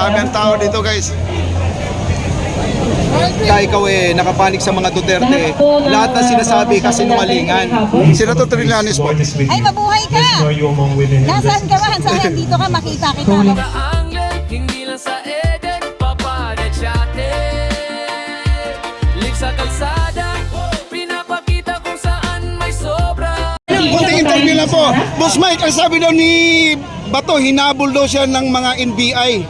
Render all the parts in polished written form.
Grabe ang tao dito, guys. Kaya ikaw nakapanig sa mga Duterte. Lahat na sinasabi kasinungalingan. Senator Trillanes po. Ay, mabuhay ka! Nasaan ka man? Saan dito ka? Makita kita. Hindi lang sa Eden, papanet sa atin. Live sa kalsada, pinapakita kung saan may sobra. Kunting interview lang po. Boss Mike, ang sabi daw ni Bato, hinabol daw siya ng mga NBI.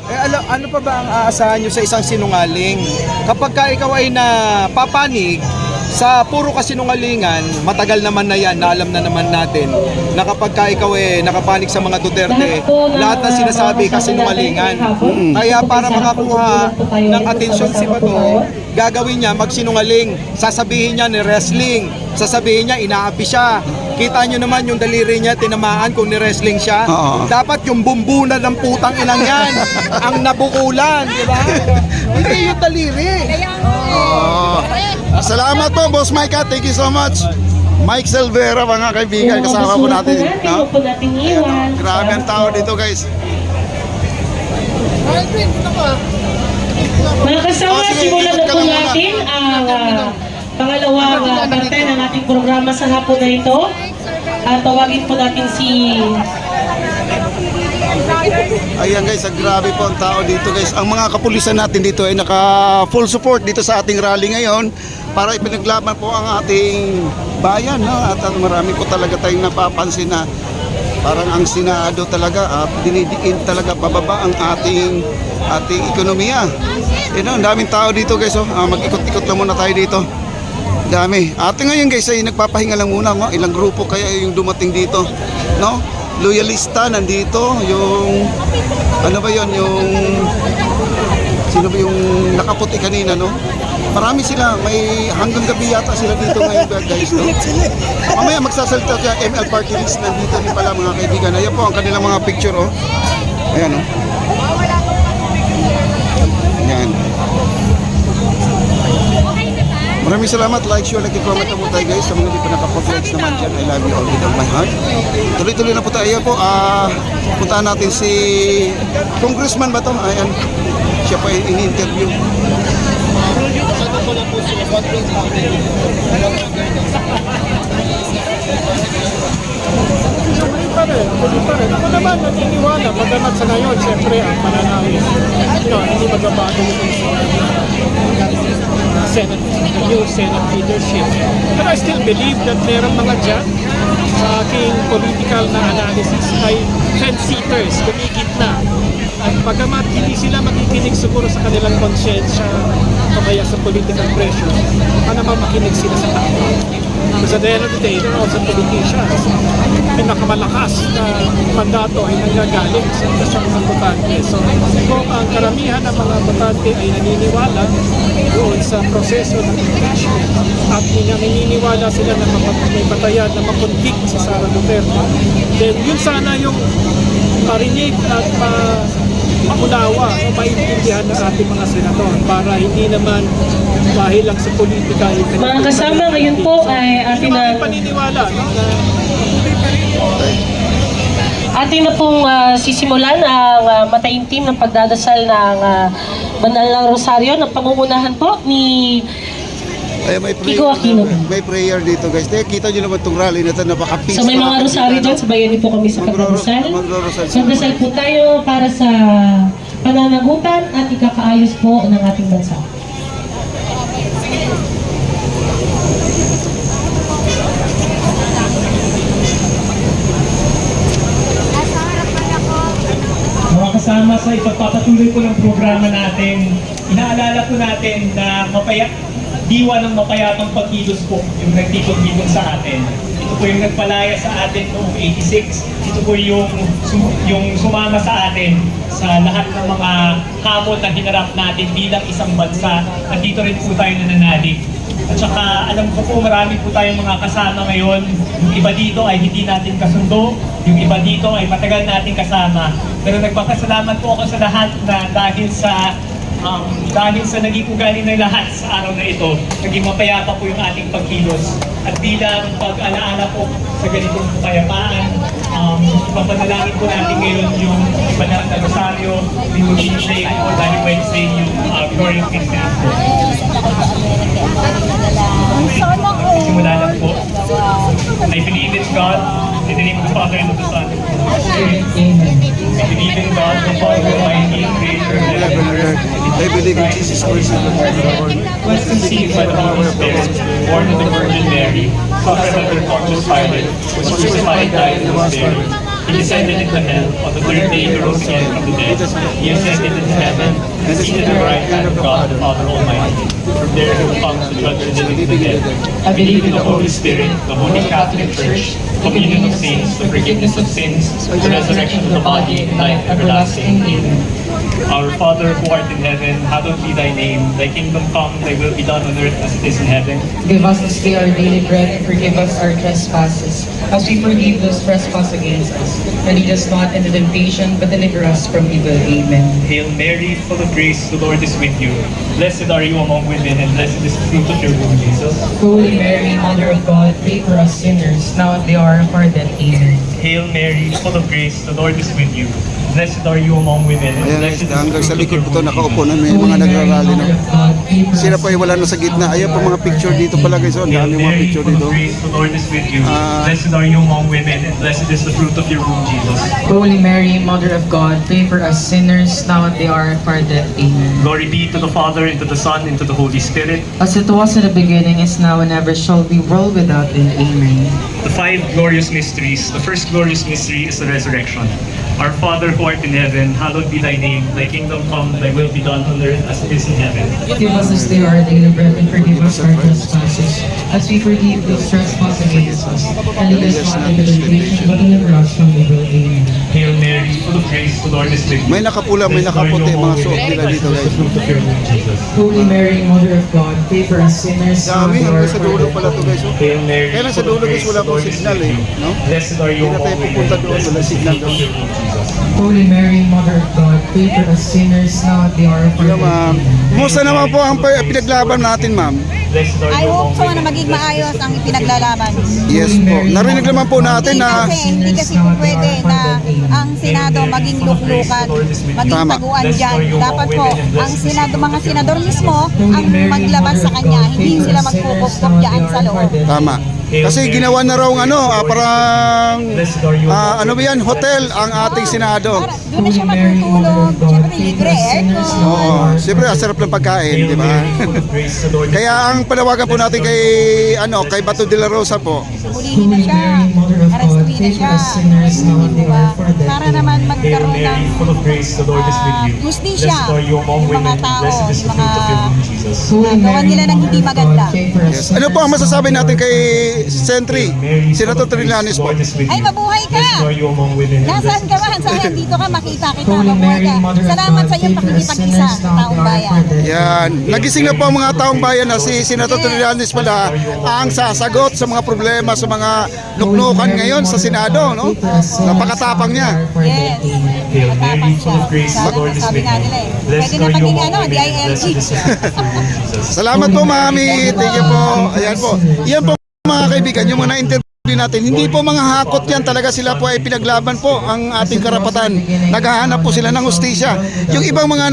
Ano pa ba ang aasahan nyo sa isang sinungaling? Kapag ka ikaw ay napapanig sa puro kasinungalingan, matagal naman na yan, na alam na naman natin, na kapag ka ikaw nakapanig sa mga Duterte, lahat na sinasabi kasinungalingan. Kaya para makakuha ng atensyon si Bato, gagawin niya magsinungaling. Sasabihin niya ni wrestling, sasabihin niya inaapi siya. Kita nyo naman yung daliri niya, tinamaan kung ni-wrestling siya. Dapat yung bumbunan ng putang inang yan, ang nabukulan, di ba? Hindi yung daliri. Salamat po, Boss Mike. Thank you so much. Mike Silvera, mga kaibigan, kasama po natin. Ayan, grabe ang tao dito, guys. Mga kasama, simulan na po natin ang pangalawang parte ng ating programa sa hapon na ito. Tawagin po natin si... Ayan guys, grabe po ang tao dito guys. Ang mga kapulisan natin dito ay naka full support dito sa ating rally ngayon para ipinaglaban po ang ating bayan, no? At marami po talaga tayong napapansin na parang ang Senado talaga at dinidiin talaga pababa ang ating ekonomiya. Ang daming tao dito guys, mag-ikot-ikot lang muna tayo dito. Dami. Ate ngayon guys ay nagpapahinga lang muna, no? Ilang grupo kaya yung dumating dito, no? Loyalista nandito, yung ano ba yon, yung sino ba yung nakaputi kanina, no? Marami sila, may hanggang gabi yata sila dito ngayon guys, no? Mamaya magsasalita siya ML Party List, nandito din pala mga kaibigan. Ayan po ang kanilang mga picture, oh. Ayan, oh. Ayan. Maraming salamat, like, share, like-comment na po tayo guys. Sa mga di pa nakapag-likes naman dyan, I love you all with all my heart. Tuloy-tuloy na po tayo po. Puntahan natin si Congressman Bato. Ayan, siya pa ini-interview. Ako naman naniniwala, pagdamat sa ngayon, siyempre ang pananawis, hindi magbabago yung Senate, new Senate leadership. But I still believe that merong mga dyan sa aking political na analysis ay fence-sitters, kumikitna. At pagamat hindi sila makikinig siguro sa kanilang konsyensya o kaya sa political pressure, baka naman makinig sila sa tao. Because at the end of the day, they're also politicians. Pinakamalakas na mandato ay nanggagaling sa mga botante. So kung ang karamihan ng mga botante ay naniniwala doon sa proseso ng impeachment at naniniwala sila na may batayan na makonvict si Sara Duterte, then yun sana yung marinig at maunawa o maintindihan ng ating mga senador para hindi naman dahil lang sa politika. Mga kasama ngayon po ay ating na paniniwala, no? ating na pong sisimulan ang mataimtim ng pagdadasal ng Banal na Rosario ng pangungunahan po ni Kiko Aquino. May prayer dito guys. Kita nyo naman itong rally na ito, napaka-peaceful. So may mga rosaryo dyan, sabayan niyo po kami sa pagdadasal. Magdasal po tayo para sa pananagutan at ikakaayos po ng ating bansa. Mga kasama sa ipagpapatuloy po ng programa natin, inaalala po natin na diwa ng mapayapang pagkilos po yung nagtipon-tipon sa atin. Ito po yung nagpalaya sa atin noong 86. Ito po yung sumama sa atin sa lahat ng mga hamon na hinarap natin bilang isang bansa. At dito rin po tayo nananalig. At saka alam ko po marami po tayong mga kasama ngayon. Yung iba dito ay hindi natin kasundo. Yung iba dito ay matagal natin kasama. Pero nagpapasalamat po ako sa lahat na dahil sa naging ugali ng lahat sa araw na ito, naging mapayapa po yung ating pagkilos. At bilang pag-alaala po sa ganitong kapayapaan, Ipapanalangin po natin ngayon yung banal na Rosario. We will be praying po dahil Wednesday yung Glorious Christmas po. Simula lang po. I believe in God, in the name of the Father and of the Son. Amen. I believe in God, the Father Almighty, Creator of heaven and earth. I believe in Jesus Christ, the Lord. Was conceived by the Holy Spirit, born of the Virgin Mary, suffered under Pontius Pilate, was crucified, died, and was buried. He descended into hell. On the third day, he rose again from the dead. He ascended into heaven and seated at the right hand of God, the Father Almighty. From there, he will come to judge the living and the dead. I believe in the Holy Spirit, the Holy Catholic Church, communion of saints, the forgiveness of sins, the resurrection of the body, and life everlasting. Amen. Our Father who art in heaven, hallowed be thy name. Thy kingdom come, thy will be done on earth as it is in heaven. Give us this day our daily bread, and forgive us our trespasses, as we forgive those trespass against us. And lead us not into temptation, but deliver us from evil. Amen. Hail Mary, full of grace, the Lord is with you. Blessed are you among women, and blessed is the fruit of your womb, Jesus. Holy Mary, Mother of God, pray for us sinners, now at the hour of our death. Amen. Hail Mary, full of grace, the Lord is with you. Blessed are you among women, and Ayan guys, blessed is the hanggang sa fruit of likod your po ito womb, nakaupo Jesus. na may mga nagrarally na. Sila po ay wala na sa gitna. Ayan po mga picture dito pala guys. Ang Hail dami mga Mary, picture full of dito. grace, the Lord is with you. Blessed are you among women, and blessed is the fruit of your womb, Jesus. Holy Mary, Mother of God, pray for us sinners, now at the hour of our death. Amen. Glory be to the Father, and to the Son, and to the Holy Spirit. As it was in the beginning, is now, and ever shall be, world without end. Amen. The five glorious mysteries. The first glorious mystery is the resurrection. Our Father who art in heaven, hallowed be thy name. Thy kingdom come, thy will be done on earth as it is in heaven. Give us this day our daily bread, and forgive us our trespasses, as we forgive those trespass against us. And lead us not into temptation, but deliver us from evil. Amen. Hail Mary, full of grace, the Lord is with you. May nakapula, may nakaputi mga suot nila dito guys. Holy Mary, Mother of God, pray for us sinners, now Dami, at the hour hanggang of sa our dulo death. pala to guys. Oh. Hail Mary, Kaya lang sa full dulo of guys grace, wala the pong Lord is signal with eh. you. No? Blessed are you Hindi na tayo among pupunta women, doon, blessed wala is the signal fruit of doon. your womb, Jesus. Holy Mary, Mother of God, pray for us sinners, now at the hour of our Hello death. ma'am. Amen. Kumusta naman po ang pinaglaban natin ma'am? Blessed are I you hope among so na women, maging blessed is maayos the ang fruit of your ipinaglalaban. Yes po. Narinig naman po natin na Hindi kasi po pwede na ang Senado maging luklukan, maging Tama. taguan dyan. Dapat po, ang Senado, mga senador mismo ang maglabas sa kanya, hindi sila magpupukpok dyan sa loob. tama. Kasi ginawa na raw parang ano ba yan, hotel ang ating Senado. Para doon na siya matutulog, siyempre libre aircon. Oo, siyempre ang sarap ng pagkain, di ba? Kaya ang panawagan po natin kay Bato de la Rosa po. Hulihin na siya, arestuhin na siya. Diba? Para naman magkaroon ng justisya yung mga tao, yung mga gawa nila ng hindi maganda. Yes. Ano po ang masasabi natin kay Sentry, Senator Trillanes po? Ay, mabuhay ka! Nasaan ka man? Saan dito ka? Makita kita, mabuhay ka. Salamat sa iyong pakikipag-isa, taong bayan. Yan. Nagising na po ang mga taong bayan na si Senator Trillanes pala ang sasagot sa mga problema sa mga nuknukan ngayon sa Senado, no? Napakatapang niya. Yes. Matapang siya. Sabi nga nila eh. Pwede na maging DILG. Salamat po, Mami. Thank you po. Ayan po. Yan po mga kaibigan, yung mga na-interview natin, hindi po mga hakot yan. Talaga sila po ay pinaglaban po ang ating karapatan. Naghahanap po sila ng hustisya. Yung ibang mga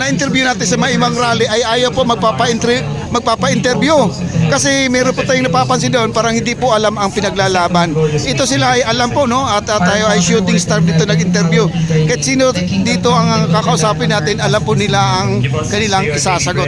na-interview natin sa mga ibang rally ay ayaw po magpapa-interview. Kasi meron po tayong napapansin doon, parang hindi po alam ang pinaglalaban. Ito sila ay alam po, no? At tayo ay shooting star dito nag-interview. Kahit sino dito ang kakausapin natin, alam po nila ang kanilang isasagot.